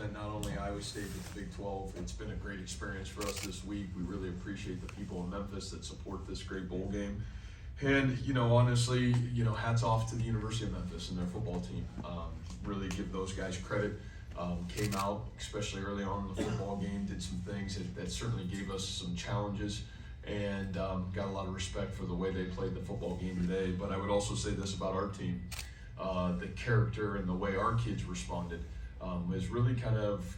represent not only Iowa State but the Big 12. It's been a great experience for us this week. We really appreciate the people in Memphis that support this great bowl game. And, honestly, hats off to the University of Memphis and their football team. Really give those guys credit. Came out, especially early on in the football game, did some things that certainly gave us some challenges, and got a lot of respect for the way they played the football game today. But I would also say this about our team. The character and the way our kids responded is really kind of,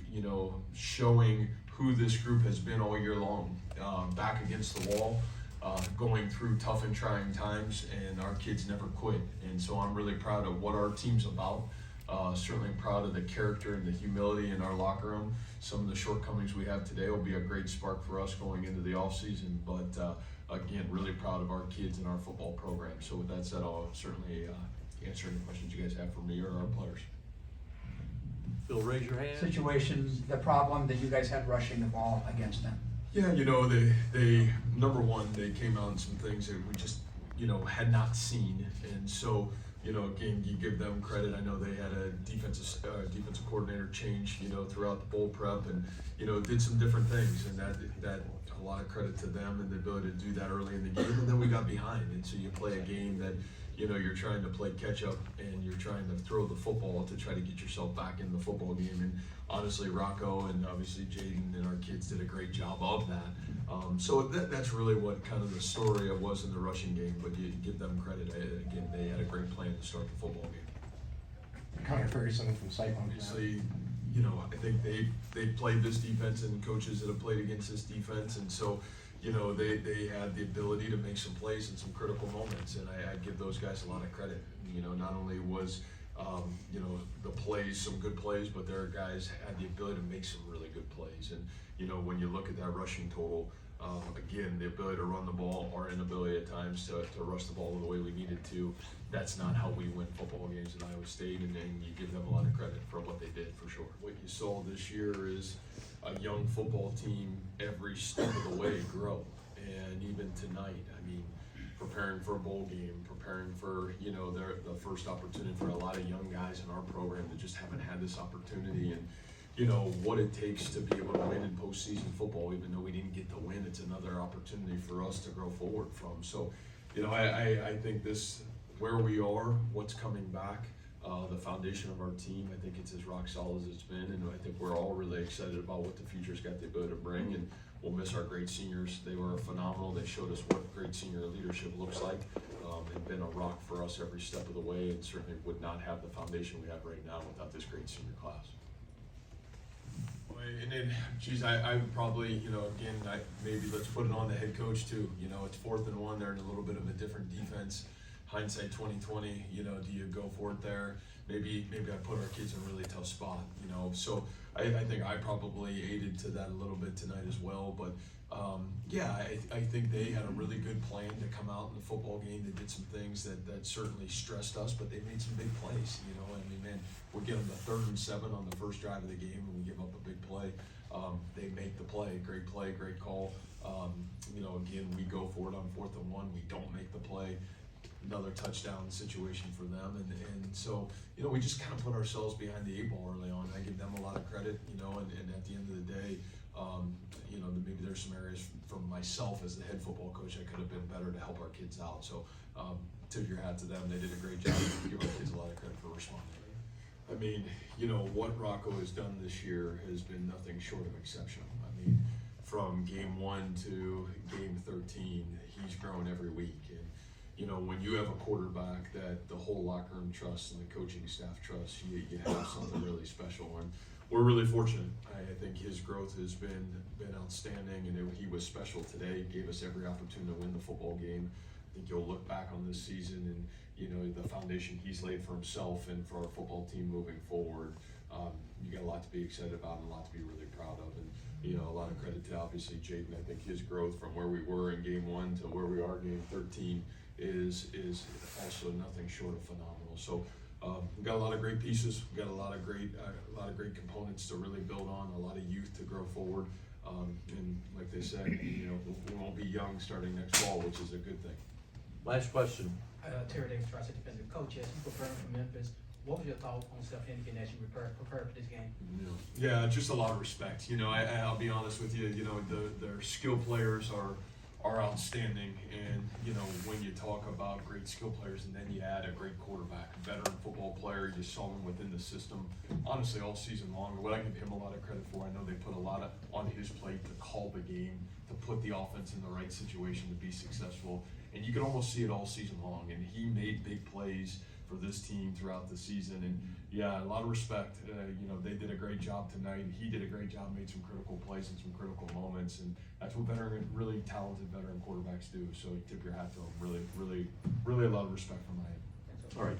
showing who this group has been all year long, back against the wall. Going through tough and trying times, and our kids never quit. And so I'm really proud of what our team's about. Certainly proud of the character and the humility in our locker room. Some of the shortcomings we have today will be a great spark for us going into the offseason. But again, really proud of our kids and our football program. So with that said, I'll certainly answer any questions you guys have for me or our players. Phil, raise your hand. Situations, the problem that you guys had rushing the ball against them? Yeah, they number one, they came out in some things that we just, had not seen. And so, again, you give them credit. I know they had a defensive coordinator change, throughout the bowl prep, and, did some different things. And that a lot of credit to them and the ability to do that early in the game. And then we got behind. And so you play a game that, you're trying to play catch up, and you're trying to throw the football to try to get yourself back in the football game. And honestly, Rocco and obviously Jaden and our kids did a great job of that. So that's really what kind of the story of was in the rushing game, but you give them credit. Again, they had a great plan to start the football game. Connor Ferguson from Sight Lines. Obviously, I think they played this defense, and coaches that have played against this defense, and so they had the ability to make some plays in some critical moments, and I give those guys a lot of credit. Not only was the plays, some good plays, but their guys had the ability to make some really good plays. And when you look at that rushing total, again, the ability to run the ball, our inability at times to rush the ball the way we needed to, that's not how we win football games at Iowa State, and you give them a lot of credit for what they did, for sure. What you saw this year is a young football team every step of the way grow, and even tonight, preparing for a bowl game, preparing for the first opportunity for a lot of young guys in our program that just haven't had this opportunity, and what it takes to be able to win in postseason football. Even though we didn't get to win, it's another opportunity for us to grow forward from. So I think this, where we are, what's coming back, the foundation of our team, I think it's as rock solid as it's been, and I think we're all really excited about what the future's got the ability to bring. And we'll miss our great seniors. They were phenomenal. They showed us what great senior leadership looks like, and been a rock for us every step of the way, and certainly would not have the foundation we have right now without this great senior class. And then, I would probably, again, maybe let's put it on the head coach too. It's 4th and 1. They're in a little bit of a different defense. Hindsight 2020. Do you go for it there? Maybe I put our kids in a really tough spot. So I think I probably aided to that a little bit tonight as well. But I think they had a really good plan to come out in the football game. They did some things that certainly stressed us, but they made some big plays. Man, we get them to 3rd and 7 on the first drive of the game, and we give up a big play. They make the play, great call. Again, we go for it on 4th and 1. We don't make the play. Another touchdown situation for them, and so we just kind of put ourselves behind the 8 ball early on. I give them a lot of credit, and at the end of the day, maybe there's some areas from myself as the head football coach I could have been better to help our kids out. So tip your hat to them. They did a great job. Give our kids a lot of credit for responding. What Rocco has done this year has been nothing short of exceptional. From game 1 to game 13, he's grown every week. And when you have a quarterback that the whole locker room trusts and the coaching staff trusts, you have something really special. And we're really fortunate. I think his growth has been outstanding, and he was special today. Gave us every opportunity to win the football game. I think you'll look back on this season and the foundation he's laid for himself and for our football team moving forward. You got a lot to be excited about and a lot to be really proud of. And a lot of credit to obviously Jaden. I think his growth from where we were in game 1 to where we are in game 13 is also nothing short of phenomenal. So we've got a lot of great pieces. We've got a lot of great components to really build on. A lot of youth to grow forward. And like they said, we won't be young starting next fall, which is a good thing. Last question. Terry Davis, Tri-State Defensive Coach, as you preparing for Memphis, What was your thought on Steph Hennigan as you prepared for this game? Yeah, just a lot of respect. You know, I'll be honest with you. You know, their skill players are outstanding, and you know, when you talk about great skill players, and then you add a great quarterback, a veteran football player, you saw him within the system. Honestly, all season long, what I give him a lot of credit for. I know they put a lot on his plate to call the game, to put the offense in the right situation to be successful, and you could almost see it all season long. And he made big plays for this team throughout the season, and yeah, a lot of respect. You know, they did a great job tonight. He did a great job, made some critical plays in some critical moments, and that's what really talented veteran quarterbacks do. So you tip your hat to him. Really a lot of respect from my end. All right.